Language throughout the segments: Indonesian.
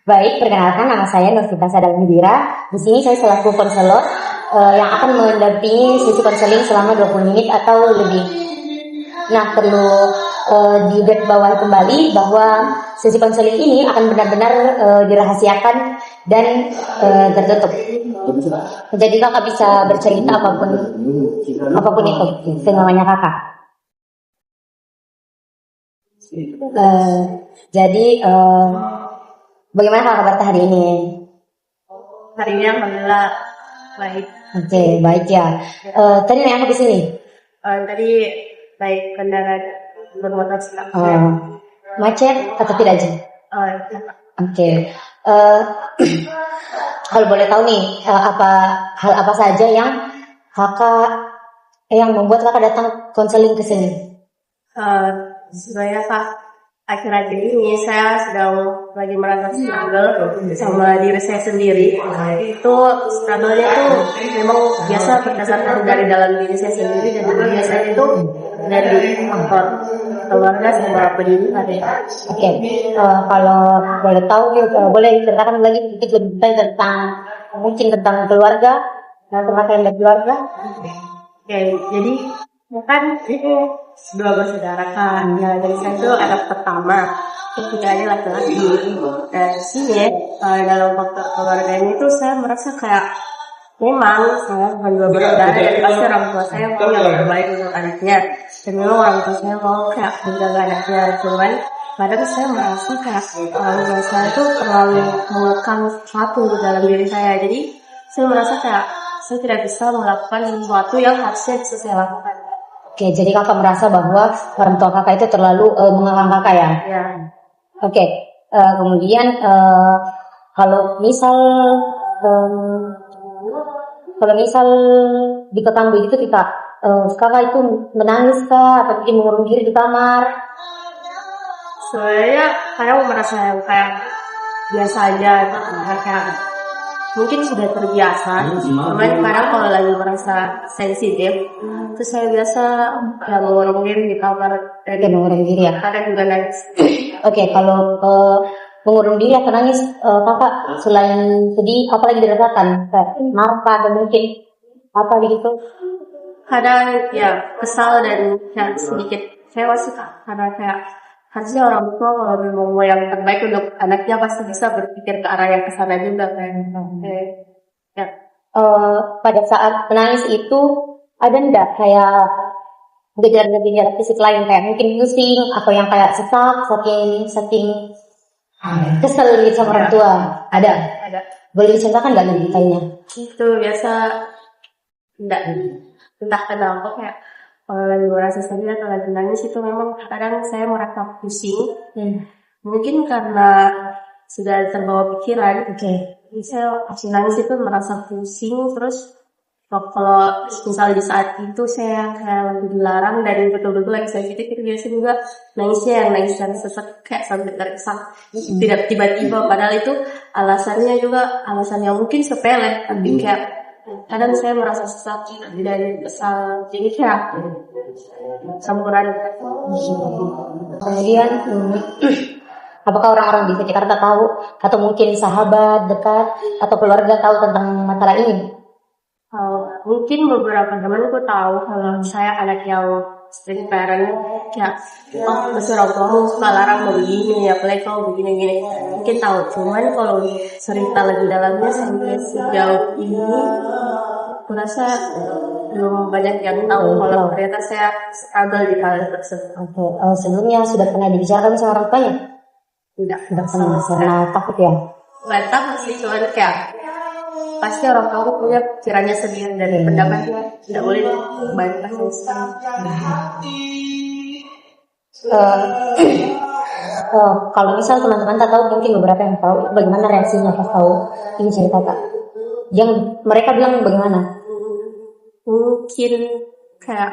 Baik, perkenalkan nama saya Novita Sadamindira. Di sini saya selaku konselor yang akan mendampingi sesi konseling selama 20 menit atau lebih. Nah, perlu digarisbawahi kembali bahwa sesi konseling ini akan benar-benar dirahasiakan dan tertutup. Jadi kakak bisa bercerita apapun itu, semuanya kakak. Jadi bagaimana kakak kabar hari ini? Hari ini alhamdulillah baik. Oke, baik ya. Tadi naik apa ke sini? Tadi baik kendaraan bermotor silang. Macet atau tidak aja? Oke. Kalau boleh tahu nih, hal apa saja yang membuat kakak datang konseling ke sini? Sebenarnya Kak, akhir-akhir ini saya sedang lagi merasa struggle sama diri saya sendiri. Itu struggle-nya tuh memang biasa berdasarkan dari dalam diri saya sendiri, dan biasanya itu dari faktor keluarga sama pendidikan ya. Oke. Kalau boleh tahu nih, boleh ceritakan lagi sedikit lebih detail tentang keluarga dan permasalahan dari keluarga. Oke, jadi kan dua bersaudara kan. Ya, dari saya itu anak pertama, ketiganya laki-laki. Dan sini dalam faktor keluarga ini tuh saya merasa kayak memang saya bukan dua bersaudara, dan pasti orang tua saya mau yang terbaik untuk anaknya, dan memang orang tua saya mau kayak menjaga anaknya. Cuman kadang saya merasa kayak orang tua saya itu terlalu mengekang sesuatu di dalam diri saya. Jadi saya merasa kayak saya tidak bisa melakukan sesuatu yang harusnya bisa saya lakukan. Oke, jadi kakak merasa bahwa orang tua kakak itu terlalu mengekang kakak ya? Ya. Oke, kemudian kalau misal dikekang begitu kakak itu menangis kah atau mungkin mengurung diri di kamar? Sebenarnya kadang merasa kayak biasa aja, kayak mungkin sudah terbiasa. Cuman kadang kalau lagi merasa sensitif, terus saya biasa ya mengurung diri di kamar dan Mengurung diri ya? kadang juga nangis. Oke, kalau mengurung diri atau nangis, kakak selain sedih, apa lagi dirasakan? Kayak marah atau mungkin apa gitu? Kadang ya kesal dan ya sedikit kecewa sih Kak. Karena kayak harusnya orang tua kalau memang mau yang terbaik untuk anaknya pasti bisa berpikir ke arah yang kesana juga kan. Ya. Pada saat menangis itu ada ndak kayak gejala-gejala fisik lain, kayak mungkin pusing atau yang kayak sesak saking kesel gitu sama orang tua? Ada. Boleh diceritakan nggak nih detailnya? Itu biasa entah kenapa kayak kalau lagi merasa sedih atau lagi nangis itu memang kadang saya merasa pusing. Mungkin karena sudah terbawa pikiran. Jadi saya habis nangis itu merasa pusing. Terus kalau misal di saat itu saya kayak lagi dilarang dan betul-betul lagi sensitif, itu biasa juga nangisnya yang nangis dan sesak kayak sampai terisak. Tidak tiba-tiba, padahal itu alasannya juga alasan yang mungkin sepele, tapi kayak kadang saya merasa sesak dan kesal, jadi kayak campuran. Kemudian apakah orang-orang di Jakarta tahu atau mungkin sahabat dekat atau keluarga tahu tentang masalah ini? Mungkin beberapa temanku tahu kalau saya anak yang strict parent, kayak besar orang tua suka larang mau begini, apalagi kalau begini-gini. Mungkin tahu, cuman kalau cerita lebih dalamnya sampai sejauh ini, aku rasa belum banyak yang tahu kalau ternyata saya struggle di hal tersebut. Sebelumnya sudah pernah dibicarakan sama orang tuanya? Tidak pernah, karena takut ya? Nggak takut sih, cuman kayak pasti orang tua punya pikirannya sendiri dan pendapatnya tidak boleh dibantah. Kalau misal teman-teman tak tahu, mungkin beberapa yang tahu, bagaimana reaksinya pas tahu ini cerita kak? Yang mereka bilang bagaimana? Mungkin kayak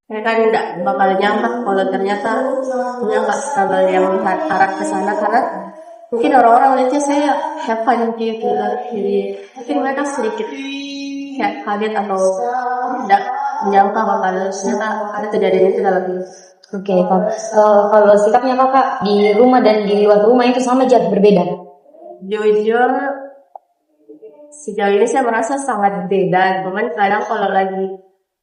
mereka tidak bakal nyangka kalau ternyata punya nggak struggle yang arah ke sana, karena mungkin orang-orang lihatnya saya have fun gitu, jadi mungkin mereka sedikit kayak kaget atau tidak menyangka bakal ternyata ada kejadian itu dalam hidup. Kalau sikapnya kakak di rumah dan di luar rumah itu sama jauh berbeda? Jujur, sejauh ini saya merasa sangat beda. Cuman kadang kalau lagi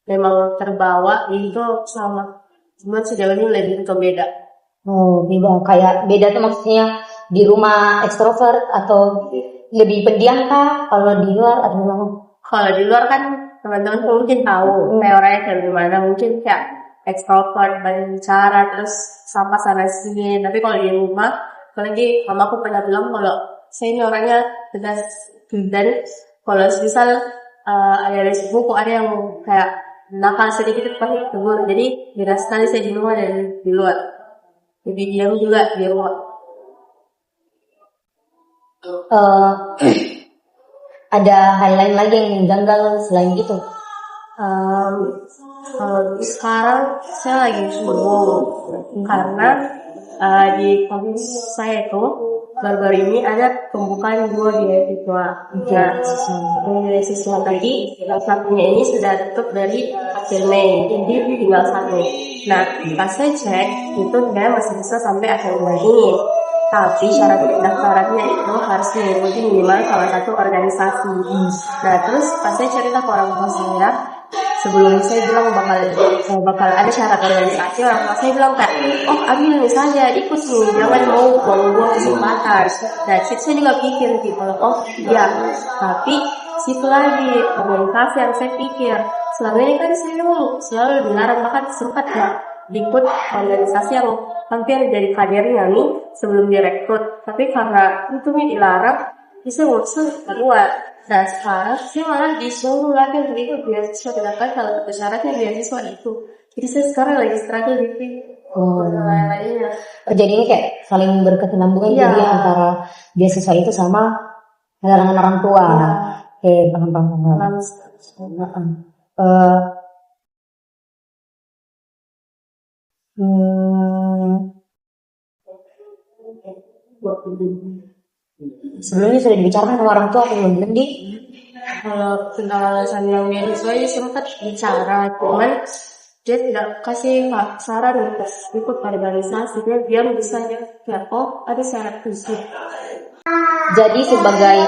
memang terbawa itu sama. Cuman sejauh ini lebih ke beda. Oh, beda. Kayak beda tuh maksudnya di rumah ekstrovert atau lebih pendiam kah? Kalau di luar atau gimana? Kalau di luar kan teman-teman mungkin tahu kayak orangnya kayak gimana, mungkin kayak extrovert, banyak bicara, terus sama sana sini. Tapi kalau di rumah, apalagi mamaku pernah bilang kalau saya ini orangnya tegas, dan kalau misal ada buku ada yang kayak nakal sedikit itu pasti tegur. Jadi beda sekali saya di rumah dan di luar. Lebih diam juga di rumah. Ada hal lain lagi yang menjanggal selain itu? Kalau sekarang saya lagi sibuk karena di kampus saya itu baru-baru ini ada pembukaan 2 beasiswa. Nah, beasiswa tadi satunya ini sudah tutup dari akhir Mei, jadi tinggal 1. Nah, pas saya cek itu dia masih bisa sampai akhir Mei ini. Tapi syarat pendaftarannya itu harus mengikuti minimal salah satu organisasi. Nah, terus pas saya cerita ke orang tua saya, sebelum saya bilang bakal ada syarat organisasi, orang tua saya bilang kayak, oh ambil saja, ikut nih, jangan mau buang kesempatan. Nah, saya juga pikir gitu, oh iya, tapi situ lagi organisasi yang saya pikir, selama ini kan saya selalu dilarang, bahkan sempat ya ikut organisasi yang hampir jadi kadernya nih sebelum direkrut, tapi karena itu nih dilarang, bisa ngurus keluar. Nah sekarang saya malah disuruh lagi begitu beasiswa, kenapa kalau syaratnya beasiswa itu. Jadi saya sekarang lagi struggle gitu. Lainnya. Jadi ini kayak saling berkesinambungan jadi antara beasiswa itu sama larangan orang tua. Oke, paham. Sebelumnya sudah dibicarakan sama orang tua atau belum di? Kalau tentang alasan yang beasiswa ini sempat bicara, cuman dia tidak kasih saran untuk ikut organisasi. Dia bisa ya, oh ada syarat khusus. Jadi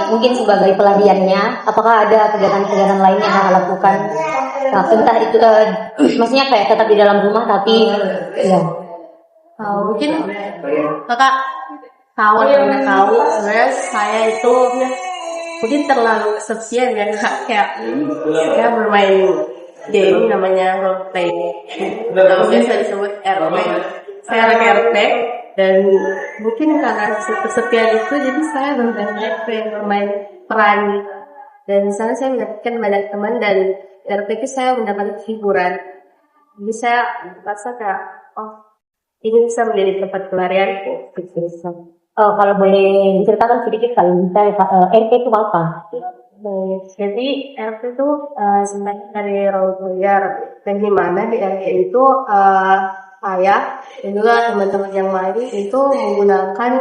mungkin sebagai pelariannya, apakah ada kegiatan-kegiatan lain yang akan lakukan? Nah, entah itu maksudnya kayak tetap di dalam rumah tapi ya. Mungkin kakak tahu sebenarnya saya itu mungkin terlalu kesepian ya kak, kayak saya bermain game namanya role play, biasa disebut RP. Saya anak RP dan mungkin karena kesepian itu jadi saya bermain peran, dan di sana saya mendapatkan banyak teman dan RP itu saya mendapat hiburan. Jadi saya merasa kayak ini bisa menjadi tempat pelarianku. Kalau boleh diceritakan sedikit kali RP itu apa? Jadi RP itu sebenarnya dari role player, dan dimana di RP itu saya dan juga teman-teman yang lain itu menggunakan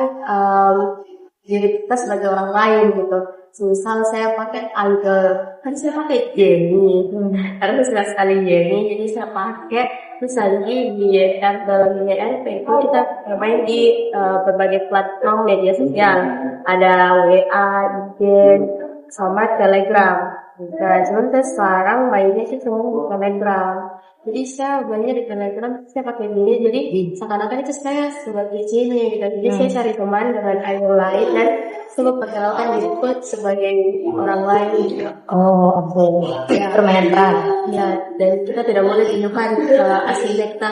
diri kita sebagai orang lain gitu. Misal saya pakai idol, kan saya pakai Jenny, karena saya suka sekali Jenny, jadi saya pakai. Terus lagi di dalam RP itu kita bermain di berbagai platform media sosial, ada WA, IG, sama Telegram. Nah, cuman sekarang mainnya sih cuma di Telegram. Jadi saya mainnya di Telegram, saya pakai ini, jadi seakan-akan itu saya sebagai Jenny gitu. Jadi saya cari teman dengan idol lain dan saya perkenalkan diriku sebagai orang lain gitu. Ya, permainan peran. Ya, dan kita tidak boleh tunjukkan aslinya kita,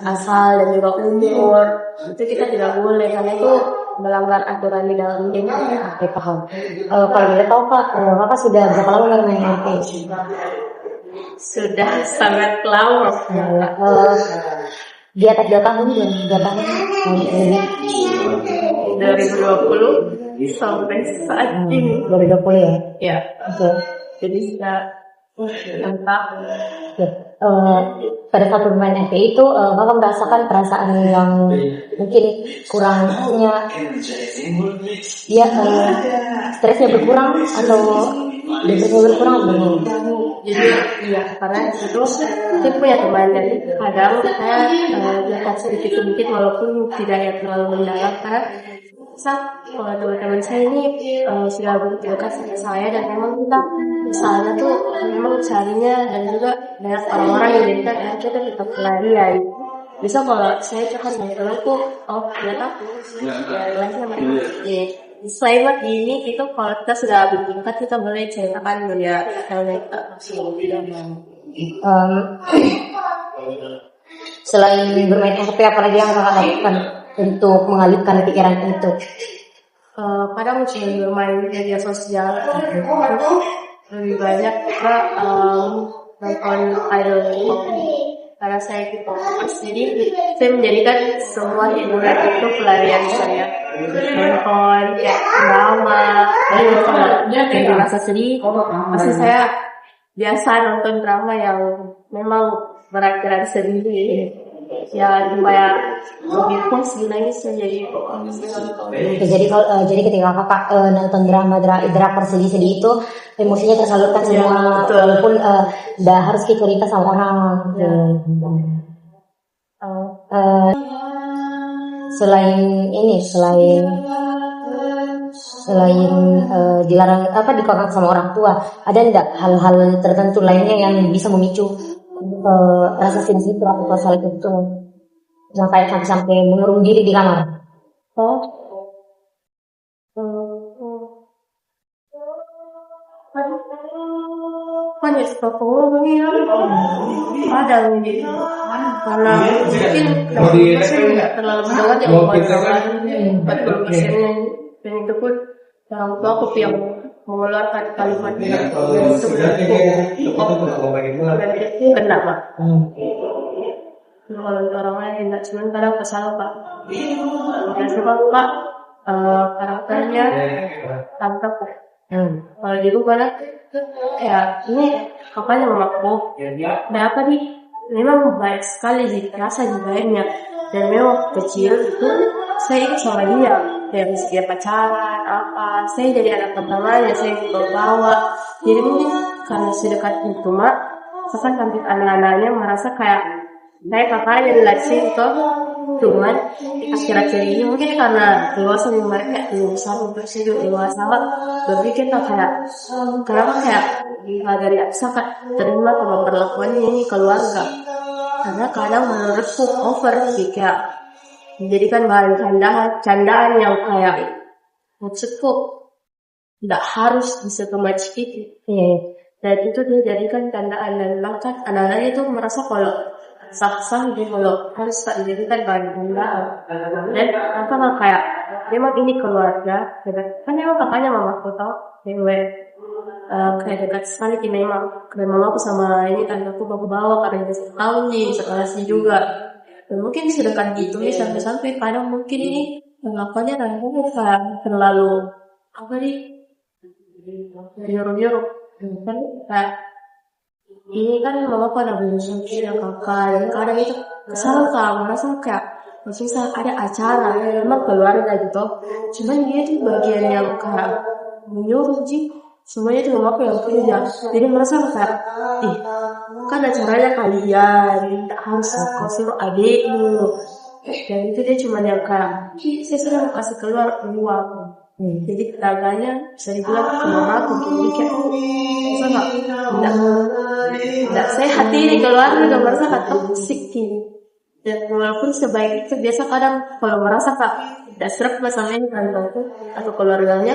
asal dan juga umur. Itu kita tidak boleh, karena itu melanggar aturan di dalam game. Oke, paham. Kalau boleh tahu Kakak sudah berapa lama main RP? Sudah sangat lama. Di atas 2 tahun dan 2 tahun 2020 sampai saat ini. 2020 ya? Ya. Oke. Jadi sudah entah. Pada saat bermain RP itu Kakak merasakan perasaan yang mungkin kurangnya ya stresnya berkurang atau depresinya berkurang belum? Jadi iya, karena itu saya punya teman, jadi kadang saya lihat sedikit walaupun tidak yang terlalu mendalam, karena kalau teman-teman saya ini sudah berdekat sama saya dan memang kita misalnya tuh memang carinya dan juga banyak orang-orang yang jadi kan kita tetap pelarian. Bisa kalau saya curhat sama temanku, oh ternyata ya lainnya ya disclaimer ini itu kalau kita sudah berdekat kita boleh ceritakan ya halnya kita Selain bermain HP, apalagi yang kakak lakukan untuk mengalihkan pikiran itu? Kadang cuma bermain media sosial, lebih banyak juga nonton idol K-pop. Karena saya K-popers, jadi saya menjadikan semua hiburan itu pelarian saya. Nonton kayak drama, lalu kalau merasa sedih, pasti saya biasa nonton drama yang memang berat-berat sendiri. Ya supaya lebih puas nangisnya jadi. Jadi ketika kakak nonton drakor sedih-sedih itu emosinya tersalurkan semua, walaupun udah harus cerita sama orang. Selain dilarang dikontak sama orang tua, ada enggak hal-hal tertentu lainnya yang bisa memicu rasa sensitif atau saling itu, yang kayak sampai mengurung diri di kamar? Banyak seperti ada gitu karena mungkin tidak terlalu banget yang membuat persennya dan itu pun orang tua aku yang mengeluarkan kalimat yang itu kenapa kalau orang lain tidak cuma kadang kesal pak dan suka pak karakternya tante pak kalau di rumah ya ini kakaknya mamaku ada apa nih memang baik sekali sih rasa baiknya dan memang kecil itu saya ikut sama dia dari dia pacaran apa saya jadi anak pertamanya saya bawa jadi mungkin karena sedekat itu mak bahkan sampai anak-anaknya merasa kayak saya kakaknya relasi itu cuman akhir-akhir ini mungkin karena dewasa mereka belum besar untuk sejauh dewasa berpikir tuh kayak kenapa kayak dari aksa terima sama perlakuannya ini keluarga karena kadang menurutku over sih kayak menjadikan bahan candaan yang kayak maksudku tidak harus bisa kemacik itu dan itu dia jadikan candaan dan bahkan anak-anaknya itu merasa kalau sah-sah dia kalau harus tak dijadikan bahan candaan dan apa kayak memang ini keluarga kan memang kakaknya mamaku tau kayak dekat sekali memang karena mamaku sama ini tandaku bawa karena dia tahu nih sekolahnya juga dan mungkin sedekat gitu nih sampai kadang mungkin ini pengakuannya kayak terlalu apa nih nyuruh kan kayak ini kan mamaku ada berusaha dan kakak dan kadang itu kesal merasa kayak misalnya ada acara memang keluarga gitu cuman dia tuh bagian yang kayak menyuruh sih semuanya itu mamaku yang kerja jadi merasa kayak kan acaranya kalian tak harus kau suruh adikmu dan itu dia cuma yang kayak saya sudah mau kasih keluar uang jadi tetangganya bisa dibilang ke mamaku jadi kayak tidak sehat ini keluarga udah merasa kayak toksik dan walaupun sebaik itu biasa kadang kalau merasa kak tidak serap masalahnya tante atau keluarganya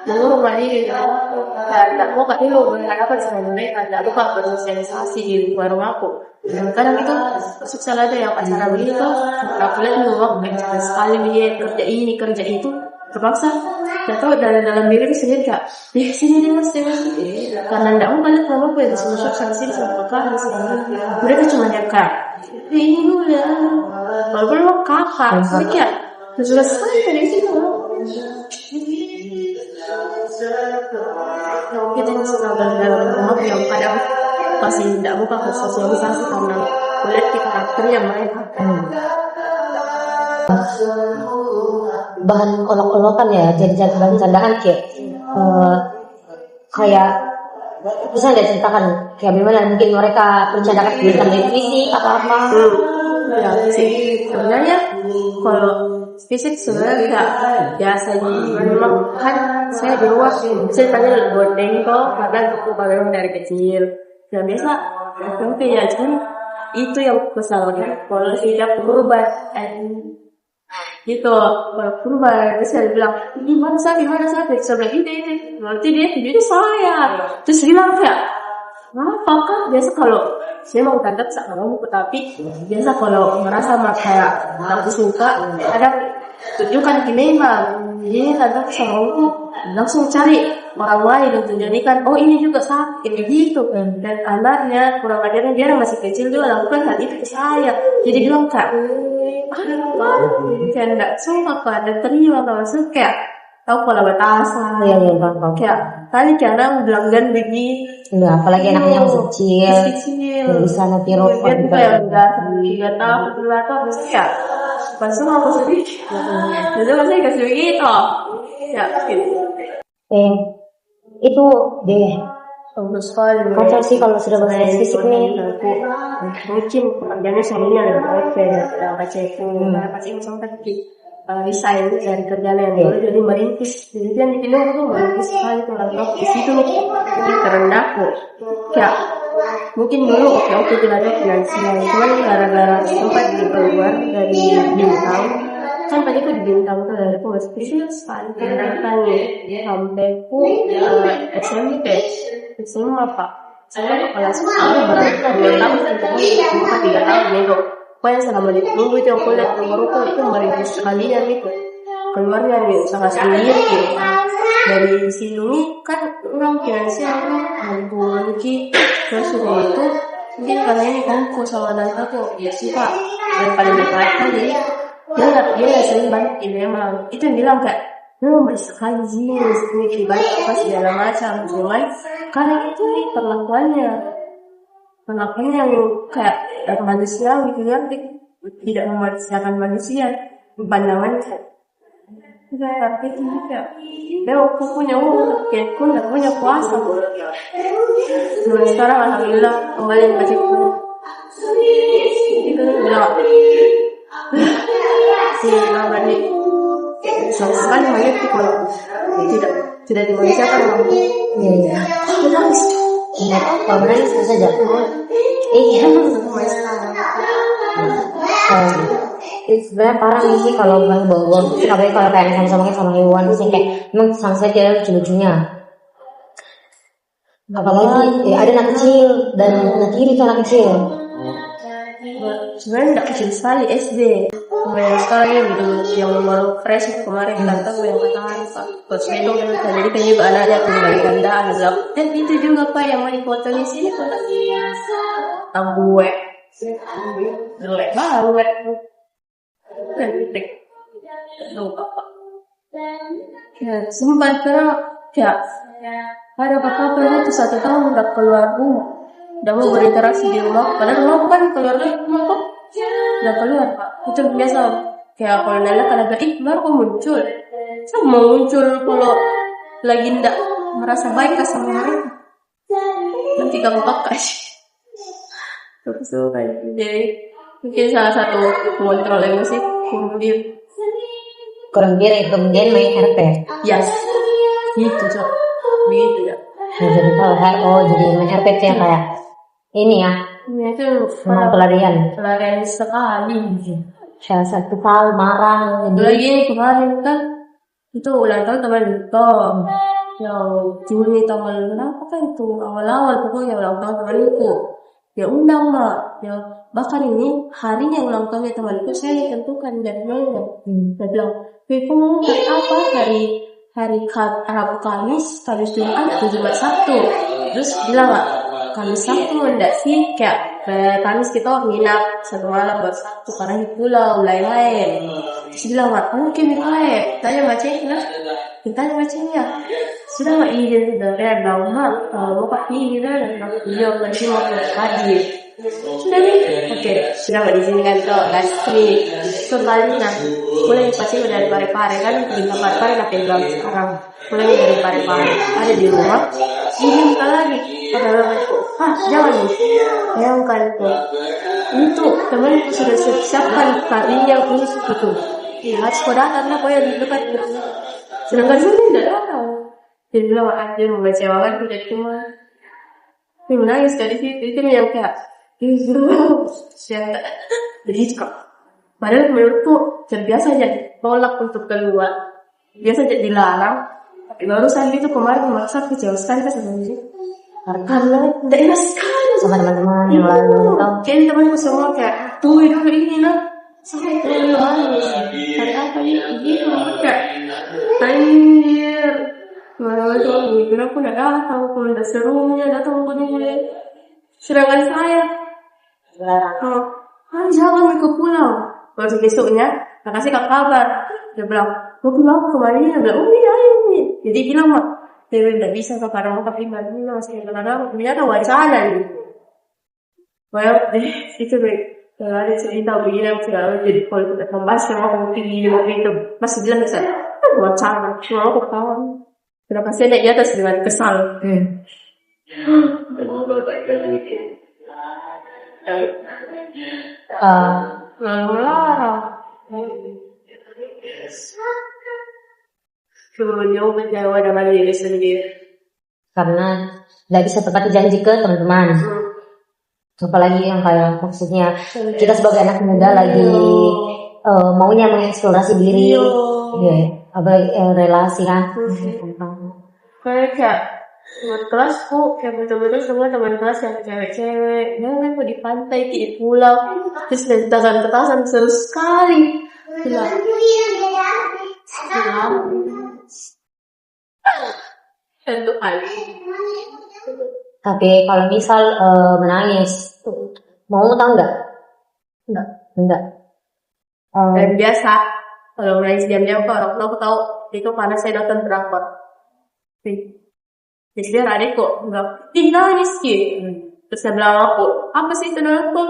mengurung diri dan tidak mau kak dulu berhadapan sama mereka tidak lupa bersosialisasi di warung aku dan kadang itu sukses ada yang acara begitu aku lihat ngomong kayak sekali dia kerja itu terpaksa tidak tahu dalam diri sendiri kak sini nih mas karena tidak mau balik mama aku yang disuruh sini sama kakak mereka cuma yang kak ini udah walaupun lo kakak tapi kayak selesai dari situ kita suka dalam rumah yang kadang pasti tidak buka ke sosialisasi karena kulihat di karakternya mereka bahan olok-olokan ya jadi bahan candaan kayak bisa nggak ceritakan kayak gimana mungkin mereka bercandakan tentang fisik apa ya sih sebenarnya kalau fisik sebenarnya tidak biasa. Memang kan saya di luar saya tanya buat dengko karena aku memang dari kecil. Ya biasa SMP ya, cuman itu yang kesalahan kalau tidak berubah gitu. Kalau berubah terus saya bilang gimana saya saya bilang ini nanti dia jadi saya terus bilang kayak apa kan biasa kalau saya mau tantap sama kamu tapi biasa kalau merasa kayak aku suka ada tunjukkan ini mah jadi tantap sama aku langsung cari orang lain untuk jadikan oh ini juga sakit gitu dan anaknya kurang ajarnya dia masih kecil juga lakukan hal itu ke saya jadi bilang kak kayak enggak suka kak dan terima kalau suka tahu kalau batasan Iya, bang. kayak tadi karena pelanggan begini Enggak, apalagi anaknya yang kecil. Yang bisa nanti rokok. dia tuh kayak udah 3 tahun 2 tahun terus kayak langsung aku sedih jadi masih kasih begitu ya gitu Itu deh. bagus sekali Kocak sih kalau sudah bahas fisik nih. mungkin pekerjaannya suaminya lebih baik dari pacarku karena pacarku sampai resign dari kerjaan yang dulu jadi merintis jadi dia di film tuh merintis sekali tuh laptop di situ jadi terendahku kayak mungkin dulu oke tidak ada finansial cuman gara-gara sempat di keluar dari bintang kan tadi aku di bintang tuh dari aku masih kecil sekali terendahkan sampai aku SMP SMA pak saya kelas 10 berarti 2 tahun sampai 3 tahun itu pokoknya selama di minggu itu aku lihat nomorku itu merintis sekalian itu keluarnya nih usaha sendiri gitu. Dari sini kan orang finansial mampu lagi terus itu mungkin karena ini kongko sama nantaku ya sih pak daripada dekat tadi dia sering banget ini emang itu yang bilang kayak masih sekali sih ini banyak apa segala macam cuman karena itu perlakuannya yang kayak manusia gitu kan tidak memanusiakan manusia pandangan saya arti itu kayak dia aku punya uang kayak aku nggak punya kuasa nah, sekarang alhamdulillah kembali baca buku itu bilang si nama ini sama sekali mengerti kalau tidak dimanusiakan orang Iya. Kalau menangis bisa saja. Iya. Sebenarnya parah nih sih kalau bawa apalagi kalau kayak sama hewan sih kayak emang sama saja lucu-lucunya. Apalagi ada anak kecil dan anak kiri tuh anak kecil. Sebenarnya tidak kecil sekali SD. Banyak sekali gitu yang baru fresh kemarin datang yang katakan pak coach itu jadi kan juga anaknya kembali ganda anak dan itu juga pak yang mau dipoto di sini kota gue jelek banget dan titik lupa pak ya sempat karena ya ada apa-apa itu 1 tahun udah keluar rumah udah mau berinteraksi di rumah padahal rumah kan keluarga rumah kok udah keluar pak itu biasa kayak kalau Nela kan agak baru kok muncul sama muncul kalau lagi ndak merasa baik sama mereka nanti kamu pakai terus tuh kayak jadi mungkin salah satu kontrol emosi kemudian main RP yes gitu cok begitu ya jadi jadi main RP itu yang kayak ini ya itu memang pelarian sekali salah satu hal marah lagi kemarin kan itu ulang tahun teman itu yang Juli tanggal berapa kan itu awal-awal pokoknya ulang tahun temanku ya undang mak ya bahkan ini harinya ulang tahunnya temanku saya tentukan dari mana saya bilang kamu apa hari Rabu Kamis Jumat atau Jumat Sabtu terus bilang mak Kamis Sabtu enggak sih kayak Kamis kita nginap 1 malam buat Sabtu karena di pulau lain-lain terus bilang mak mungkin lain tanya macamnya sudah mak izin sudah lama mau pakai ini dan beliau nanti mau hadir sudah nih oke sudah mak izinkan tuh gastri sebaliknya mulai pasti dari pare-pare kan bintang pare-pare ngapain bilang sekarang mulai dari pare-pare ada di rumah izin lagi jangan nih bayangkan tuh itu temanku sudah siapkan karinya khusus itu ya harus kau datang lah, kau yang dekat terus. Sedangkan saya tidak datang. Dia bilang anjir mengecewakan tuh jadi cuma. Dia menangis dari situ, itu yang kayak siapa jadi kok. Padahal menurutku terbiasa aja tolak untuk keluar, biasa aja dilarang. Tapi barusan itu kemarin memaksa kecewa sekali kan sebenarnya. Karena tidak enak sekali sama teman-teman yang lalu. Jadi temanku semua kayak tuh hidup ini lah, sampai keluar. Hari apa ini kayak anjir. Malah tuh bilang aku tidak datang, aku tidak serunya datang begini. Sedangkan saya jangan ke pulau. Baru besoknya kasih kabar, dia bilang mau pulang kemarin. Dia bilang iya ini. Jadi bilang mak, dia tidak bisa ke karena tapi ini masih kadang punya ada wacana gitu. Well deh itu ada cerita begini yang segala jadi kalau tidak membahas yang aku tinggi itu masih bilang bisa wacana cuma aku kawan. Terima kasih naik di atas dengan kesal. Jauh menjauh dengan diri sendiri. Karena tidak bisa tepati janji ke teman-teman. Apalagi yang kayak maksudnya kita sebagai anak muda lagi maunya mengeksplorasi diri, relasi kan. Kayak kelasku kayak betul-betul semua teman kelas yang cewek-cewek, aku di pantai di pulau, terus dari petasan seru sekali. Tentu kali. Tapi kalau misal menangis, mau tahu nggak? Enggak. Dan biasa kalau menangis diam-diam orang tua aku tahu itu karena saya nonton drakor. Jadi dia adekku nggak nangis gitu. Terus saya bilang aku, apa sih itu nonton?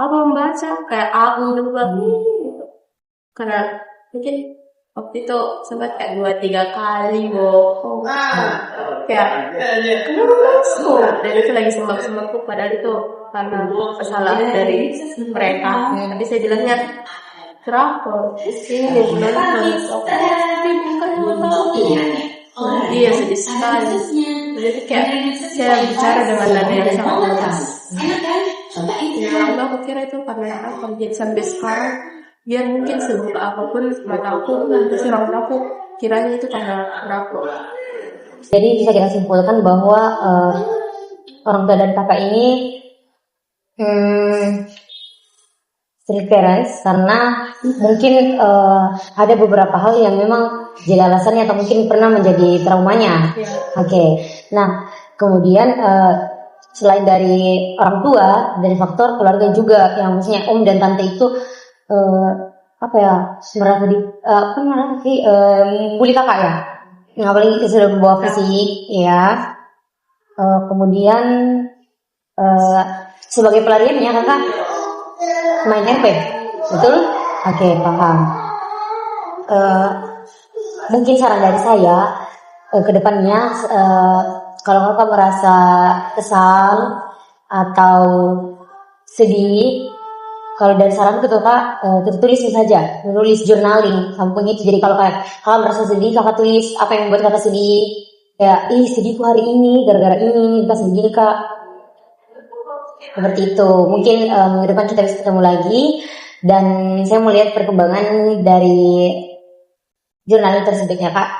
Apa membaca kayak aku juga gitu. Karena mungkin waktu itu sempat kayak 2-3 kali bohong. Kayak kenapa? Dan itu lagi sembak-sembakku padahal itu karena kesalahan dari mereka. Tapi saya bilangnya drakor ini iya sedih sekali. Jadi kayak saya bicara dengan nada yang sangat keras. Ya aku kira itu karena apa? Jadi sampai sekarang biar mungkin sebuka apapun mataku terus aku kiranya itu karena drakor. Jadi bisa kita simpulkan bahwa orang tua dan kakak ini strict parents karena mungkin ada beberapa hal yang memang jadi alasannya atau mungkin pernah menjadi traumanya. Oke. Nah, kemudian selain dari orang tua, dari faktor keluarga juga yang maksudnya om dan tante itu bully kakak ya. Yang apalagi sudah membawa fisik ya. Kemudian sebagai pelariannya kakak main HP, betul? Oke, paham. Mungkin saran dari saya ke depannya kalau kakak merasa kesal atau sedih, kalau dari saran ke kakak tertulis saja, menulis journaling samping itu. Jadi kalau kakak merasa sedih, kakak tulis apa yang membuat kakak sedih. Ya, sedihku hari ini gara-gara ini, pas begini kak. Seperti itu. Mungkin minggu depan kita bisa ketemu lagi dan saya melihat perkembangan dari jurnal tersebut ya kak.